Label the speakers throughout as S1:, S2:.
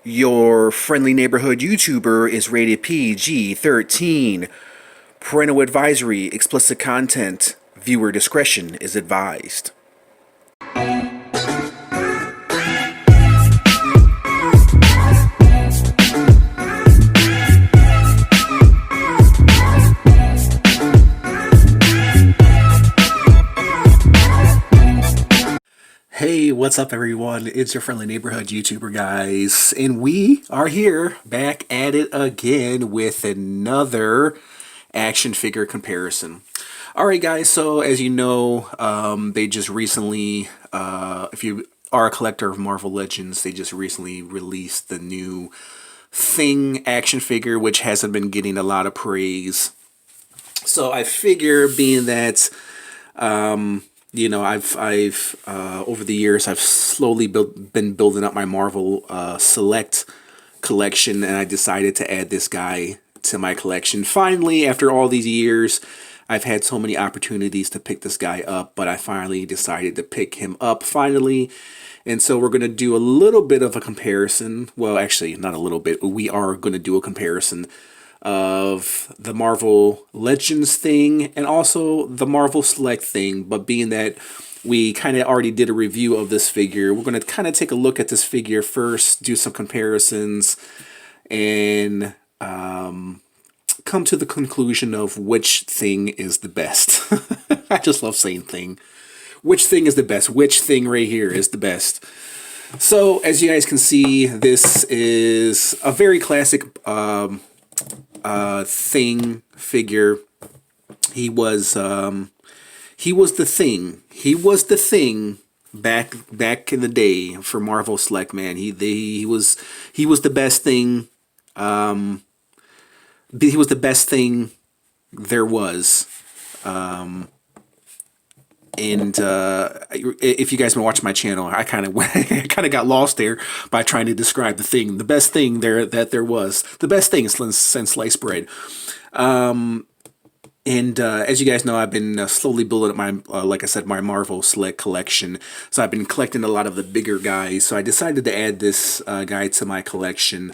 S1: Your friendly neighborhood YouTuber is rated PG-13. Parental advisory, explicit content, viewer discretion is advised. Hey, what's up everyone? It's your friendly neighborhood YouTuber guys, and we are here back at it again with another action figure comparison. Alright guys, so as you know, they just recently, if you are a collector of Marvel Legends, they just recently released the new Thing action figure, which hasn't been getting a lot of praise. So I figure, being that you know, I've over the years, I've slowly been building up my Marvel Select collection, and I decided to add this guy to my collection. Finally, after all these years, I've had so many opportunities to pick this guy up, but I finally decided to pick him up finally. And so we're going to do a little bit of a comparison. Well, actually, not a little bit. We are going to do a comparison of the Marvel Legends thing and also the Marvel Select thing. But being that we kind of already did a review of this figure, we're going to kind of take a look at this figure first, do some comparisons, and come to the conclusion of which thing is the best. I just love saying thing. Which thing is the best? Which thing right here is the best? So as you guys can see, this is a very classic Thing figure. He was the Thing. He was the Thing back in the day for Marvel Select, man. He was the best thing. He was the best thing there was. And if you guys been watching my channel, I kind of got lost there by trying to describe the thing, the best thing there was, the best thing since sliced bread. As you guys know, I've been slowly building up my, like I said, my Marvel Select collection. So I've been collecting a lot of the bigger guys. So I decided to add this guy to my collection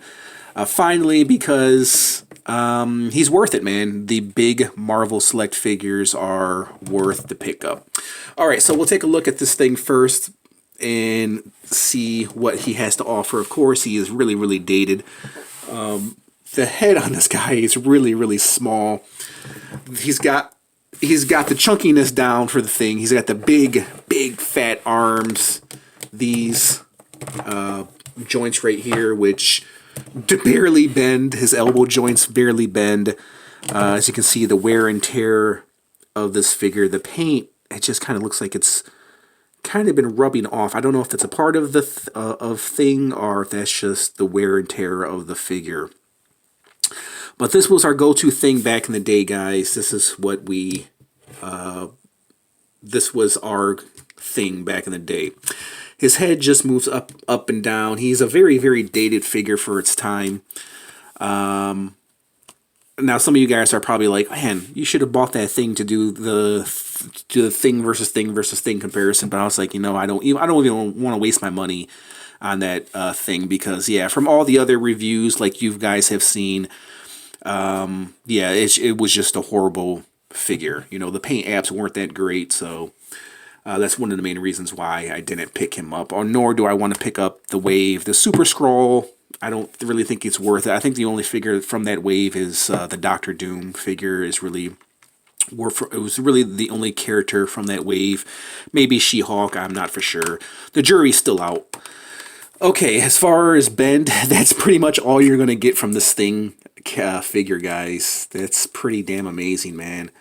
S1: finally, because he's worth it, man. The big Marvel Select figures are worth the pickup. All right, so we'll take a look at this thing first and see what he has to offer. Of course, he is really, really dated. The head on this guy is really, really small. He's got the chunkiness down for the thing. He's got the big, fat arms. These joints right here, which barely bend. His elbow joints barely bend. As you can see, the wear and tear of this figure, the paint, it just kind of looks like it's kind of been rubbing off. I don't know if that's a part of the thing, or if that's just the wear and tear of the figure. But this was our go-to thing back in the day, guys. This is what we this was our thing back in the day. His head just moves up and down. He's a very, very dated figure for its time. Now, some of you guys are probably like, man, you should have bought that thing to do the thing versus thing comparison. But I was like, you know, I don't even want to waste my money on that thing, because yeah, from all the other reviews, like you guys have seen, yeah, it was just a horrible figure. You know, the paint apps weren't that great, so that's one of the main reasons why I didn't pick him up. Or nor do I want to pick up the wave, the Super Scroll. I don't really think it's worth it. I think the only figure from that wave is the Doctor Doom figure. It was really the only character from that wave. Maybe She-Hulk, I'm not for sure. The jury's still out. Okay, as far as bend, that's pretty much all you're going to get from this Thing figure, guys. That's pretty damn amazing, man.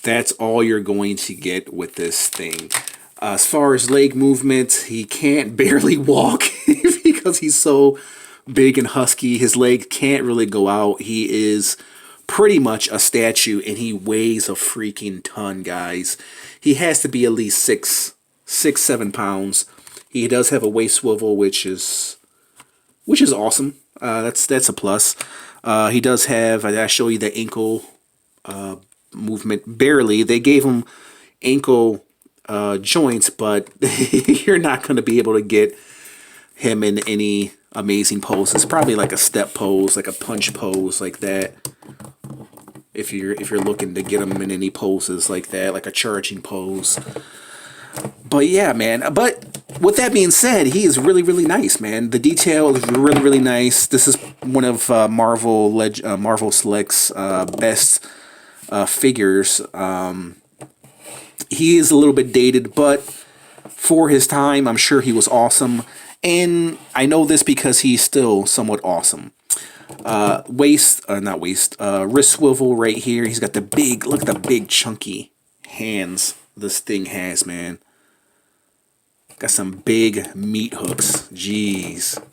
S1: That's all you're going to get with this thing. As far as leg movement, he can't barely walk because he's so big and husky. His leg can't really go out. He is pretty much a statue, and he weighs a freaking ton, guys. He has to be at least 7 pounds. He does have a waist swivel, which is awesome. That's a plus. He does have, I show you the ankle movement barely. They gave him ankle joints, but you're not going to be able to get him in any amazing poses. Probably like a step pose, like a punch pose, like that. If you're looking to get him in any poses like that, like a charging pose. But yeah, man. But with that being said, he is really, really nice, man. The detail is really, really nice. This is one of Marvel Select's best figures. He is a little bit dated, but for his time, I'm sure he was awesome. And I know this because he's still somewhat awesome. Wrist swivel right here. He's got the big, look at the big chunky hands this thing has, man. Got some big meat hooks. Jeez.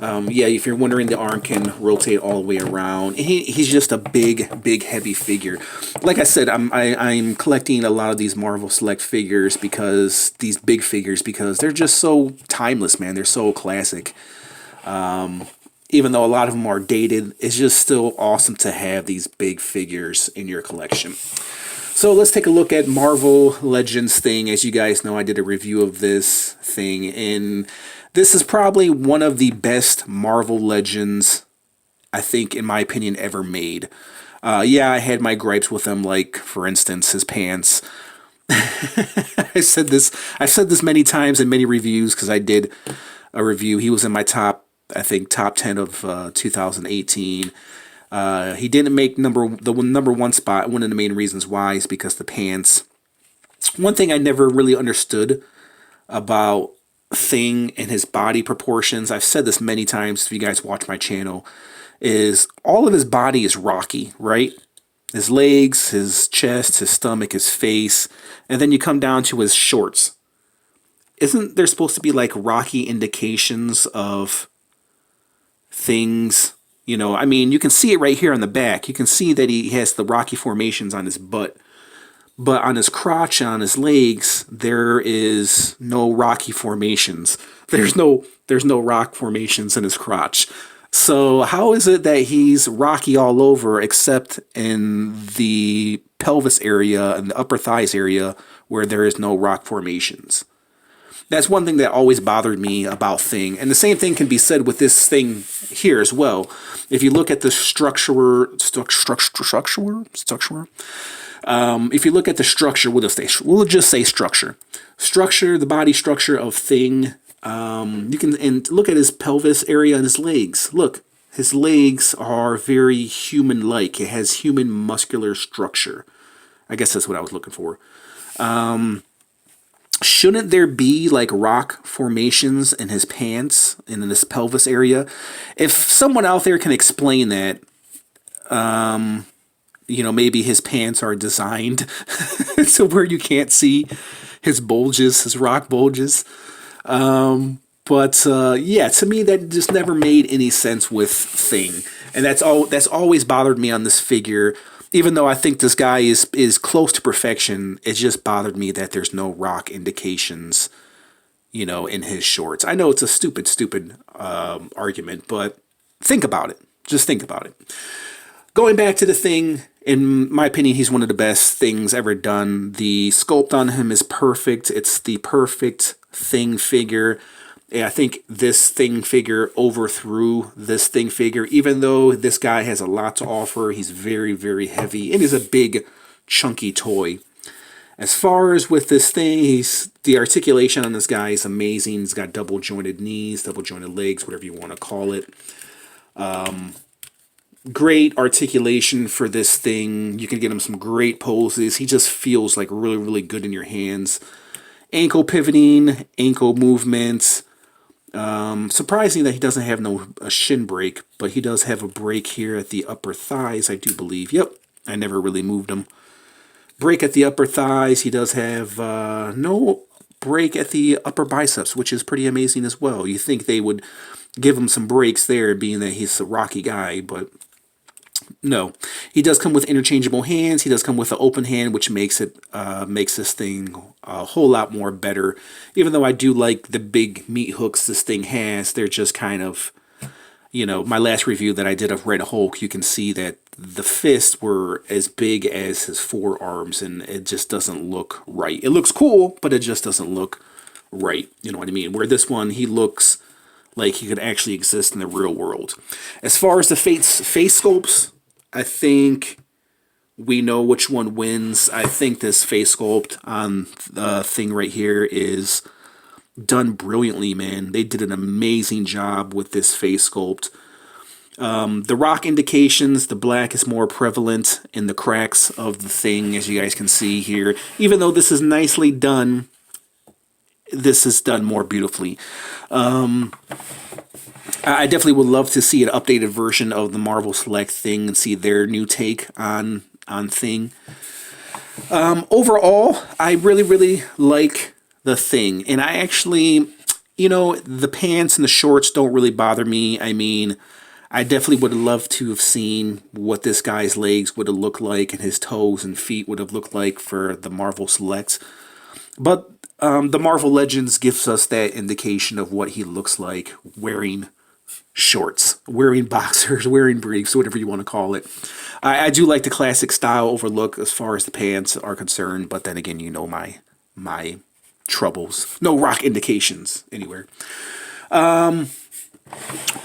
S1: Yeah, if you're wondering, the arm can rotate all the way around. He's just a big, heavy figure. Like I said, I'm collecting a lot of these Marvel Select figures because these big figures, because they're just so timeless, man. They're so classic. Even though a lot of them are dated, it's just still awesome to have these big figures in your collection. So let's take a look at Marvel Legends thing. As you guys know, I did a review of this thing, and this is probably one of the best Marvel Legends, I think, in my opinion, ever made. Yeah, I had my gripes with them, like, for instance, his pants. I've said this many times in many reviews, because I did a review. He was in my top 10 of 2018. He didn't make the number one spot. One of the main reasons why is because the pants. One thing I never really understood about Thing and his body proportions, I've said this many times if you guys watch my channel, is all of his body is rocky, right? His legs, his chest, his stomach, his face, and then you come down to his shorts. Isn't there supposed to be like rocky indications of things? You know, I mean, you can see it right here on the back. You can see that he has the rocky formations on his butt. But on his crotch, on his legs, there is no rocky formations. There's no rock formations in his crotch. So how is it that he's rocky all over except in the pelvis area and the upper thighs area where there is no rock formations? That's one thing that always bothered me about Thing. And the same thing can be said with this thing here as well. If you look at the structure, if you look at the structure, we'll just say structure. The body structure of Thing. You can look at his pelvis area and his legs. Look, his legs are very human-like. It has human muscular structure. I guess that's what I was looking for. Shouldn't there be like rock formations in his pants and in his pelvis area? If someone out there can explain that, you know, maybe his pants are designed so where you can't see his bulges, his rock bulges. Yeah, to me that just never made any sense with Thing, and that's always bothered me on this figure. Even though I think this guy is close to perfection, it just bothered me that there's no rock indications, you know, in his shorts. I know it's a stupid argument, but think about it. Just think about it. Going back to the Thing, in my opinion, he's one of the best things ever done. The sculpt on him is perfect. It's the perfect Thing figure. I think this Thing figure overthrew this Thing figure, even though this guy has a lot to offer. He's very, very heavy, and he's a big, chunky toy. As far as with this Thing, the articulation on this guy is amazing. He's got double-jointed knees, double-jointed legs, whatever you want to call it. Great articulation for this Thing. You can get him some great poses. He just feels like really, really good in your hands. Ankle pivoting, ankle movements. Surprising that he doesn't have a shin break, but he does have a break here at the upper thighs, I do believe. Yep, I never really moved him. Break at the upper thighs. He does have no break at the upper biceps, which is pretty amazing as well. You think they would give him some breaks there, being that he's a rocky guy, but no. He does come with interchangeable hands. He does come with an open hand, which makes this thing a whole lot more better. Even though I do like the big meat hooks this thing has, they're just kind of, you know, my last review that I did of Red Hulk, you can see that the fists were as big as his forearms, and it just doesn't look right. It looks cool, but it just doesn't look right. You know what I mean? Where this one, he looks like he could actually exist in the real world. As far as the face sculpts, I think we know which one wins. I think this face sculpt on the thing right here is done brilliantly, man. They did an amazing job with this face sculpt. The rock indications, the black is more prevalent in the cracks of the thing, as you guys can see here. Even though this is nicely done, this is done more beautifully. I definitely would love to see an updated version of the Marvel Select thing and see their new take on thing. Overall, I really like the thing. And I actually, you know, the pants and the shorts don't really bother me. I mean, I definitely would have loved to have seen what this guy's legs would have looked like and his toes and feet would have looked like for the Marvel Selects. But the Marvel Legends gives us that indication of what he looks like wearing shorts, wearing boxers, wearing briefs, whatever you want to call it. I do like the classic style overlook as far as the pants are concerned, but then again, you know my troubles. No rock indications anywhere.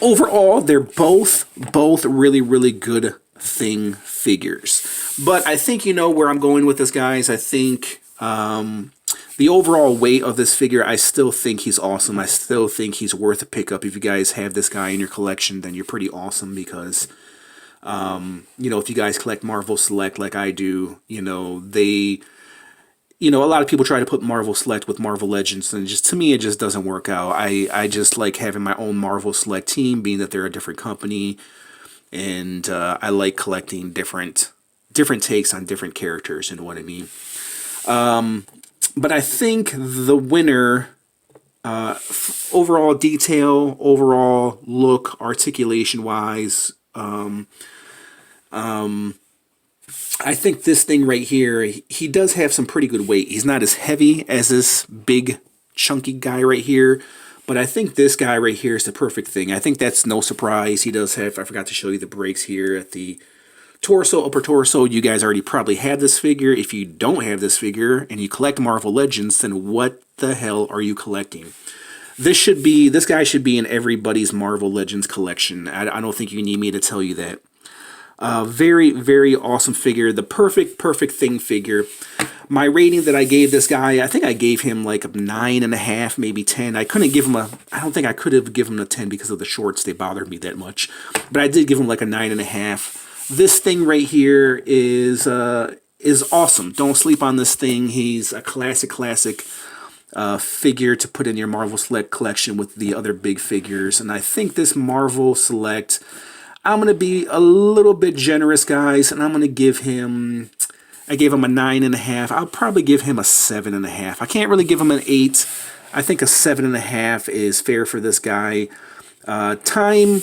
S1: Overall, they're both really good thing figures. But I think you know where I'm going with this, guys. I think the overall weight of this figure, I still think he's awesome. I still think he's worth a pickup. If you guys have this guy in your collection, then you're pretty awesome because, you know, if you guys collect Marvel Select like I do, you know, a lot of people try to put Marvel Select with Marvel Legends, and just to me, it just doesn't work out. I just like having my own Marvel Select team, being that they're a different company, and I like collecting different takes on different characters, you know what I mean? But I think the winner, overall detail, overall look, articulation-wise, I think this thing right here, he does have some pretty good weight. He's not as heavy as this big, chunky guy right here, but I think this guy right here is the perfect thing. I think that's no surprise. He does have, I forgot to show you the breaks here at the torso, upper torso. You guys already probably have this figure. If you don't have this figure and you collect Marvel Legends, then what the hell are you collecting? This guy should be in everybody's Marvel Legends collection. I don't think you need me to tell you that. Very awesome figure. The perfect thing figure. My rating that I gave this guy, I think I gave him like a 9.5, maybe 10. I couldn't give him I don't think I could have given him a 10 because of the shorts. They bothered me that much. But I did give him like a 9.5. This thing right here is awesome. Don't sleep on this thing. He's a classic figure to put in your Marvel Select collection with the other big figures. And I think this Marvel Select, I'm going to be a little bit generous, guys, and I'm going to give him, I gave him a 9.5. I'll probably give him a 7.5. I can't really give him an 8. I think a 7.5 is fair for this guy. Time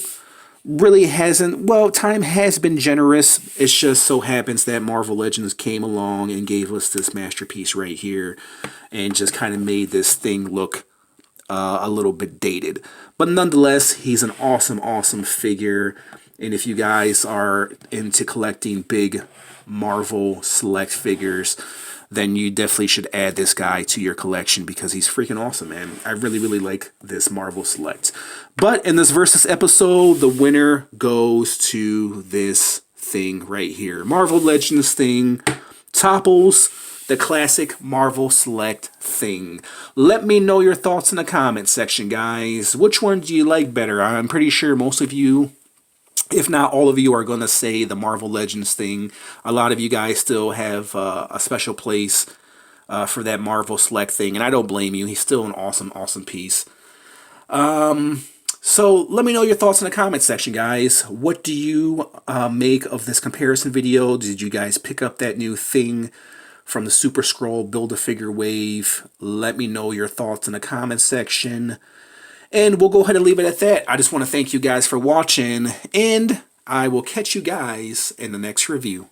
S1: really hasn't, well, time has been generous. It just so happens that Marvel Legends came along and gave us this masterpiece right here and just kind of made this thing look a little bit dated. But nonetheless, he's an awesome figure. And if you guys are into collecting big Marvel Select figures, then you definitely should add this guy to your collection because he's freaking awesome, man. I really like this Marvel Select. But in this Versus episode, the winner goes to this thing right here. Marvel Legends thing topples the classic Marvel Select thing. Let me know your thoughts in the comments section, guys. Which one do you like better? I'm pretty sure most of you, if not all of you, are going to say the Marvel Legends thing. A lot of you guys still have a special place for that Marvel Select thing, and I don't blame you. He's still an awesome piece. So let me know your thoughts in the comment section, guys. What do you make of this comparison video? Did you guys pick up that new thing from the Super Scroll Build-A-Figure wave? Let me know your thoughts in the comment section. And we'll go ahead and leave it at that. I just want to thank you guys for watching, and I will catch you guys in the next review.